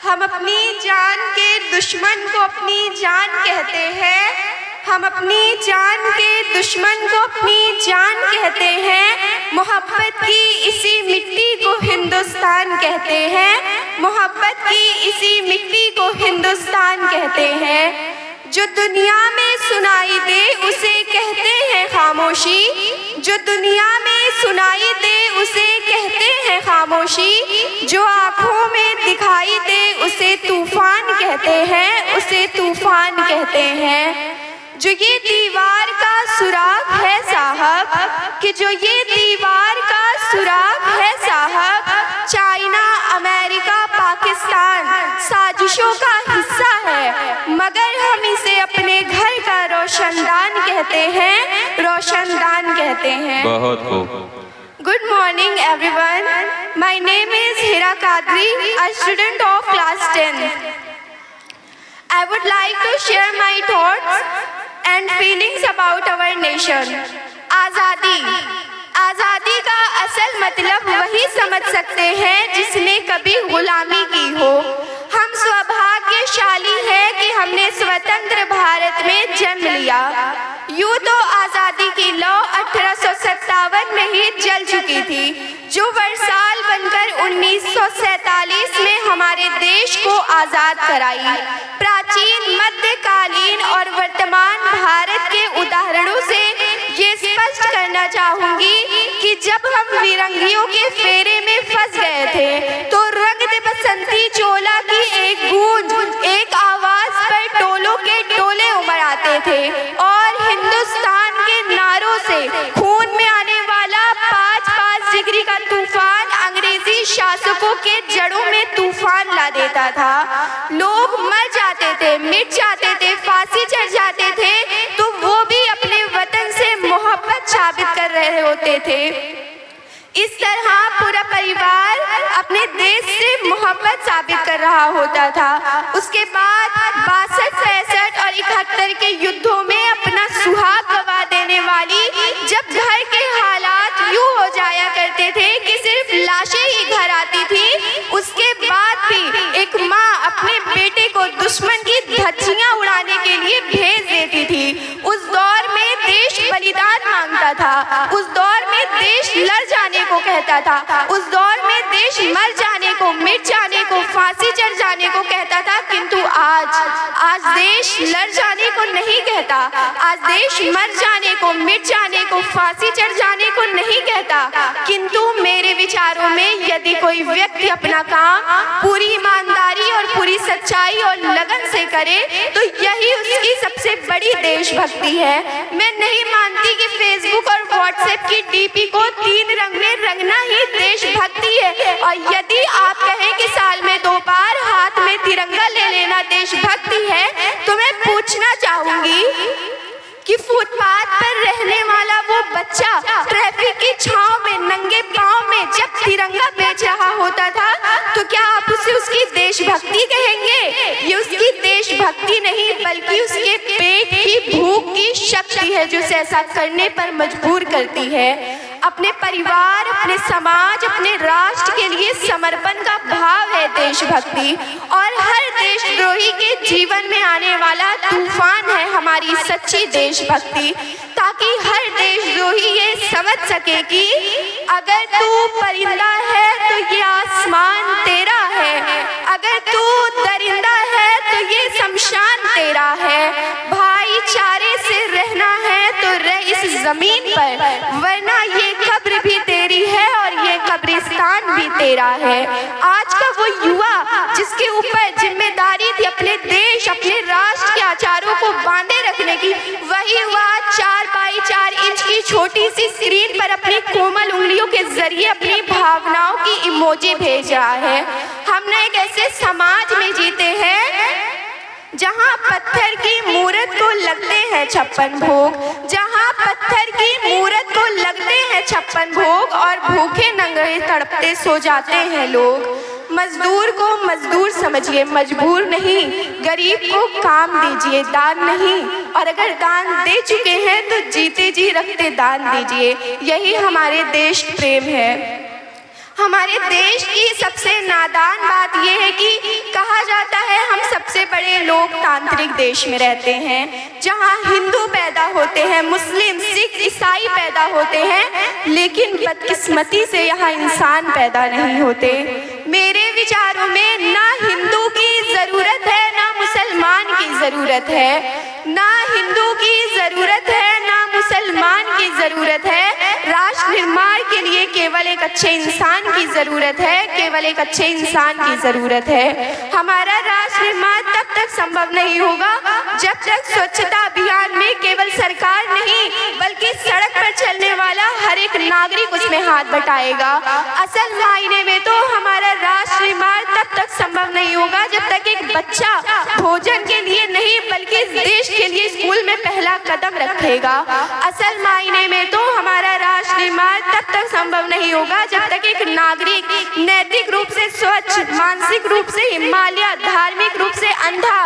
हम अपनी जान के दुश्मन को अपनी जान कहते हैं, हम अपनी जान के दुश्मन को अपनी जान कहते हैं। मोहब्बत की इसी मिट्टी को हिंदुस्तान कहते हैं, मोहब्बत की इसी मिट्टी को हिंदुस्तान कहते हैं। जो दुनिया में सुनाई दे उसे कहते हैं खामोशी, जो दुनिया में सुनाई दे उसे कहते हैं खामोशी। जो आँखों में दिखाई दे उसे तूफान कहते हैं, उसे तूफान कहते हैं। जो ये दीवार का सुराग है साहब, कि जो ये दीवार का सुराग है साहब, चाइना अमेरिका पाकिस्तान साजिशों का हिस्सा है, मगर हम इसे अपने घर का रोशनदान कहते हैं, रोशनदान कहते हैं। बहुत खूब। Good morning everyone. My name is Hira Kadri, a student of class 10. I would like to share my thoughts and feelings about our nation. आज़ादी, आज़ादी का असल मतलब वही समझ सकते हैं जिसने कभी गुलामी की हो। हम सौभाग्यशाली हैं कि हमने स्वतंत्र भारत में जन्म लिया। यूँ तो आज़ादी की लौ 1857 में ही जल चुकी थी, जो वर्षाल बनकर 1947 में हमारे देश को आज़ाद कराई। प्राचीन, मध्यकालीन और वर्तमान भारत के उदाहरणों से ये स्पष्ट करना चाहूँगी कि जब हम विरंगियों के फेरे में फंस गए थे तो रंग दे बसंती चोला की एक गूंज, एक आवाज़ पर टोलों के टोले उमड़ आते थे और हिंदुस्तान के नारों से खून में आने वाला 5-5 डिग्री का तूफान अंग्रेजी शासकों के जड़ों में तूफान ला देता था। लोग मर जाते थे, मिट जाते थे, फांसी चढ़ जाते थे, तो वो भी अपने वतन से मोहब्बत साबित कर रहे होते थे। इस तरह पूरा परिवार अपने देश से मोहब्बत साबित कर रहा होता था। उसके बाद 62, 65 और 71 के युद्धों में अपना सुहाग गवा देने वाली जब घर के हालात यूँ हो जाया करते थे कि सिर्फ लाशें ही घर आती थी, उसके बाद भी एक माँ अपने बेटे को दुश्मन की धज्जियाँ उड़ाने के लिए भेज देती थी। उस दौर में देश बलिदान मांगता था, उस दौर में देश लड़ जाने को कहता था, उस दौर में देश मर जाने को, मिट जाने को, फांसी चढ़ जाने को कहता था। किंतु आज देश लड़ जाने को नहीं कहता, आज देश मर जाने को, मिट जाने को, फांसी चढ़ जाने को नहीं कहता। किंतु मेरे विचारों में यदि कोई व्यक्ति अपना काम पूरी ईमानदारी और पूरी सच्चाई और लगन से करे तो यही उसकी सबसे बड़ी देशभक्ति है। मैं नहीं मानती कि फेसबुक और व्हाट्सएप की डीपी को 3 रंग में रंगना ही देशभक्ति है, और यदि आप कहें कि साल में 2 बार हाथ में तिरंगा ले लेना देशभक्ति है, तो मैं पूछना चाहूंगी कि फुटपाथ पर रहने वाला वो बच्चा ट्रैफिक की छांव में नंगे पांव में जब तिरंगा बेच रहा होता था, तो क्या आप उसे उसकी देशभक्ति कहेंगे? ये उसकी देशभक्ति नहीं बल्कि उसके पेट की भूख की शक्ति है जो उसे ऐसा करने पर मजबूर करती है। अपने परिवार, अपने समाज, अपने राष्ट्र के लिए समर्पण का भाव है देशभक्ति, और हर देशद्रोही के जीवन में आने वाला तूफान है हमारी सच्ची देशभक्ति, ताकि हर देशद्रोही ये समझ सके कि अगर तू परिंदा है तो ये आसमान तेरा है, अगर तू दरिंदा है तो ये शमशान तेरा है। भाईचारे से रहना है तो रह इस जमीन पर, वरना ये कब्र भी तेरी है और ये कब्रिस्तान भी तेरा है। आज का वो युवा जिसके ऊपर जिम्मेदारी थी अपने देश, अपने राष्ट्र के आचारों को बांधे रखने की, वही युवा 4x4 इंच की छोटी सी स्क्रीन पर अपनी कोमल उंगलियों के जरिए अपनी भावनाओं की इमोजी भेज रहा है। हम ना एक ऐसे समाज में जीते हैं जहाँ पत्थर की मूरत को लगते हैं 56 भोग, जहाँ पत्थर की मूरत को लगते हैं 56 भोग, और भूखे नंगे तड़पते सो जाते हैं लोग। मजदूर को मजदूर समझिए, मजबूर नहीं। गरीब को काम दीजिए, दान नहीं। और अगर दान दे चुके हैं तो जीते जी रखते दान दीजिए। यही हमारे देश प्रेम है। हमारे देश की सबसे नादान बात यह है कि कहा जाता है हम सबसे बड़े लोकतांत्रिक देश में रहते हैं, जहां हिंदू पैदा होते हैं, मुस्लिम, सिख, ईसाई पैदा होते हैं, लेकिन बदकिस्मती से यहाँ इंसान पैदा नहीं होते। मेरे विचारों में ना हिंदू की ज़रूरत है ना मुसलमान की ज़रूरत है, ना हिंदू की ज़रूरत है ना मुसलमान की ज़रूरत है। राष्ट्र निर्माण के लिए केवल एक अच्छे इंसान की ज़रूरत है, केवल एक अच्छे इंसान की ज़रूरत है। हमारा राष्ट्र निर्माण तब तक संभव नहीं होगा जब तक स्वच्छता अभियान में केवल सरकार नहीं बल्कि सड़क पर चलने वाला हर एक नागरिक उसमें हाथ बटाएगा। असल मायने में तो हमारा राष्ट्र निर्माण तब तक संभव नहीं होगा जब तक एक बच्चा भोजन के लिए नहीं बल्कि इस देश के लिए स्कूल में पहला कदम रखेगा। असल मायने में तो हमारा राष्ट्र निर्माण तब तक संभव नहीं होगा जब तक एक नागरिक नैतिक रूप से स्वच्छ, मानसिक रूप से हिमालय, धार्मिक रूप से अंधा,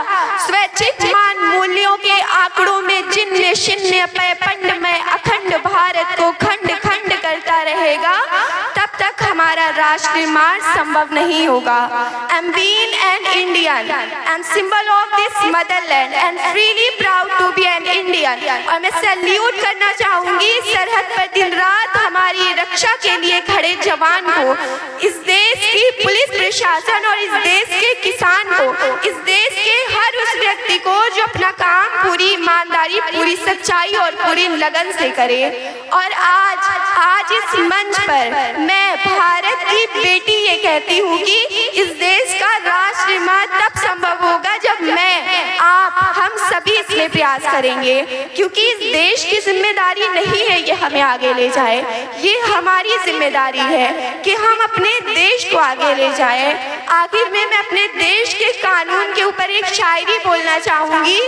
स्वैच्छिक मान मूल्यों के आंकड़ों में जिन्न शिन्न पैपंड में अखंड भारत को खंड खंड करता रहेगा, तब तक हमारा राष्ट्र निर्माण संभव नहीं होगा। I'm being an Indian, I'm symbol of this motherland and freely proud to be an Indian। और मैं सैल्यूट करना चाहूंगी सरहद पर दिन रात हमारी रक्षा के लिए खड़े जवान को, इस देश की पुलिस प्रशासन और इस देश के किसान को, इस देश के हर उस व्यक्ति को जो अपना काम पूरी ईमानदारी, पूरी सच्चाई और पूरी लगन से करे। और आज इस मंच पर मैं भारत की बेटी ये कहती हूँ कि इस देश का राष्ट्र निर्माण तब संभव होगा जब मैं, आप, हम सभी इसमें प्रयास करेंगे, क्योंकि इस देश की जिम्मेदारी नहीं है ये हमें आगे ले जाए, ये हमारी जिम्मेदारी है कि हम अपने देश को आगे ले जाए। आखिर में मैं अपने देश के कानून के ऊपर एक शायरी बोलना चाहूंगी।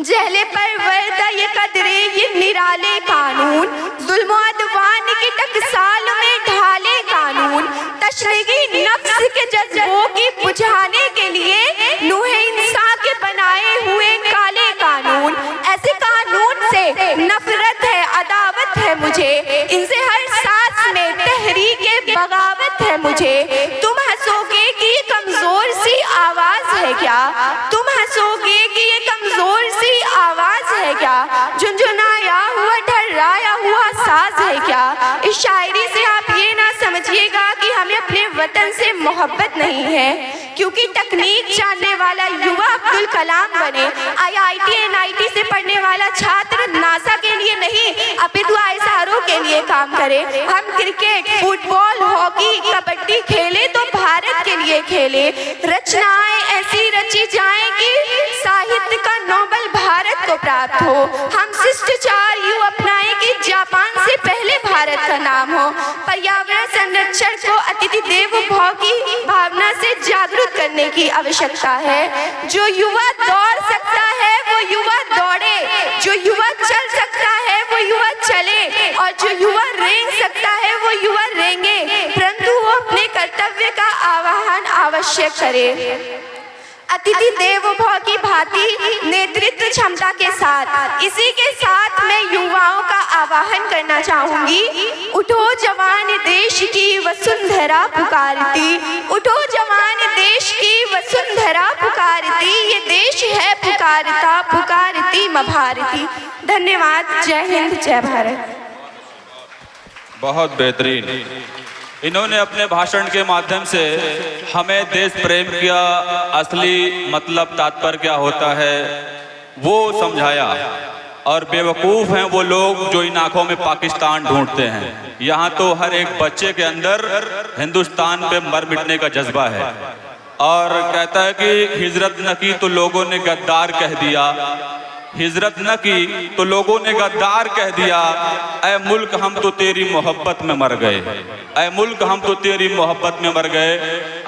जहले पर वर्दा ये कदरे ये निराले कानून, जुल्म अदवान की टकसाल में ढाले कानून, तशरीगी नफ्स के जज्बों की बुझाने के लिए नूहे इंसान के बनाए हुए काले कानून। ऐसे कानून से नफरत है, अदावत है मुझे, इनसे हर सांस में तहरीके बगावत है मुझे। तुम हंसोगे कि ये कमजोर सी आवाज है क्या, तुम हंसोगे कि ये कमजोर सी आवाज है क्या, झुनझुनाया हुआ ठर्राया हुआ साज है क्या। इस शायरी से आप ये ना समझिएगा कि हमें अपने वतन से मोहब्बत नहीं है, क्योंकि तकनीक जानने वाला युवा अब्दुल कलाम बने, IIT NIT से पढ़ने वाला छात्र नासा के लिए नहीं अपितु ISRO के लिए काम करे। हम क्रिकेट, फुटबॉल, हॉकी, कबड्डी खेले तो भारत के लिए खेले, रचनाएं ऐसी रची जाएं कि साहित्य का नोबेल भारत को प्राप्त हो। हम शिष्टाचार यूं अपनाएं कि जापान से पहले भारत का नाम हो। पर्यावरण संरक्षण को अतिथि देवो भव की भावना से जागरूक करने की आवश्यकता है। जो युवा दौड़ सकता है वो युवा दौड़े, जो युवा चल सकता है वो युवा चले, और जो युवा रेंग सकता है वो युवा रेंगे, परंतु वो अपने कर्तव्य का आह्वान अवश्य करे। अतिथि देवो भव की भांति नेतृत्व क्षमता के साथ, इसी के साथ मैं युवाओं का आह्वान करना चाहूंगी। उठो जवान देश की वसुंधरा पुकारती, उठो जवान देश की वसुंधरा पुकारती, ये देश है पुकारता पुकारती मां भारती। धन्यवाद। जय हिंद, जय भारत। बहुत बेहतरीन। इन्होंने अपने भाषण के माध्यम से हमें देश प्रेम का असली मतलब, तात्पर्य क्या होता है वो समझाया। और बेवकूफ़ हैं वो लोग जो इन आँखों में पाकिस्तान ढूंढते हैं। यहाँ तो हर एक बच्चे के अंदर हिंदुस्तान पे मर मिटने का जज्बा है। और कहता है कि हिजरत न की तो लोगों ने गद्दार कह दिया, हिजरत न की तो लोगों ने गद्दार कह दिया। ऐ मुल्क हम तो तेरी मोहब्बत में मर गए, ऐ मुल्क हम तो तेरी मोहब्बत में मर गए।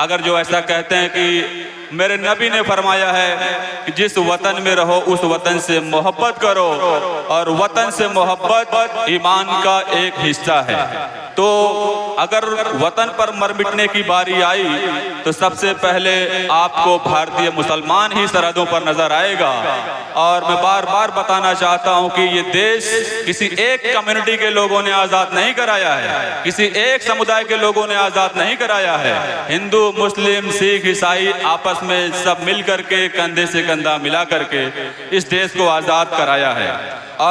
अगर जो ऐसा कहते हैं कि मेरे नबी ने फरमाया है कि जिस वतन में रहो उस वतन से मोहब्बत करो, और वतन से मोहब्बत ईमान का एक हिस्सा है। तो अगर वतन पर मर मिटने की बारी आई तो सबसे पहले आपको भारतीय मुसलमान ही सरहदों पर नजर आएगा। और मैं बार बार बताना चाहता हूं कि ये देश किसी एक कम्युनिटी के लोगों ने आज़ाद नहीं कराया है, किसी एक समुदाय के लोगों ने आज़ाद नहीं कराया है। हिंदू, मुस्लिम, सिख, ईसाई आपस में सब मिल करके कंधे से कंधा मिला करके इस देश को आज़ाद कराया है। और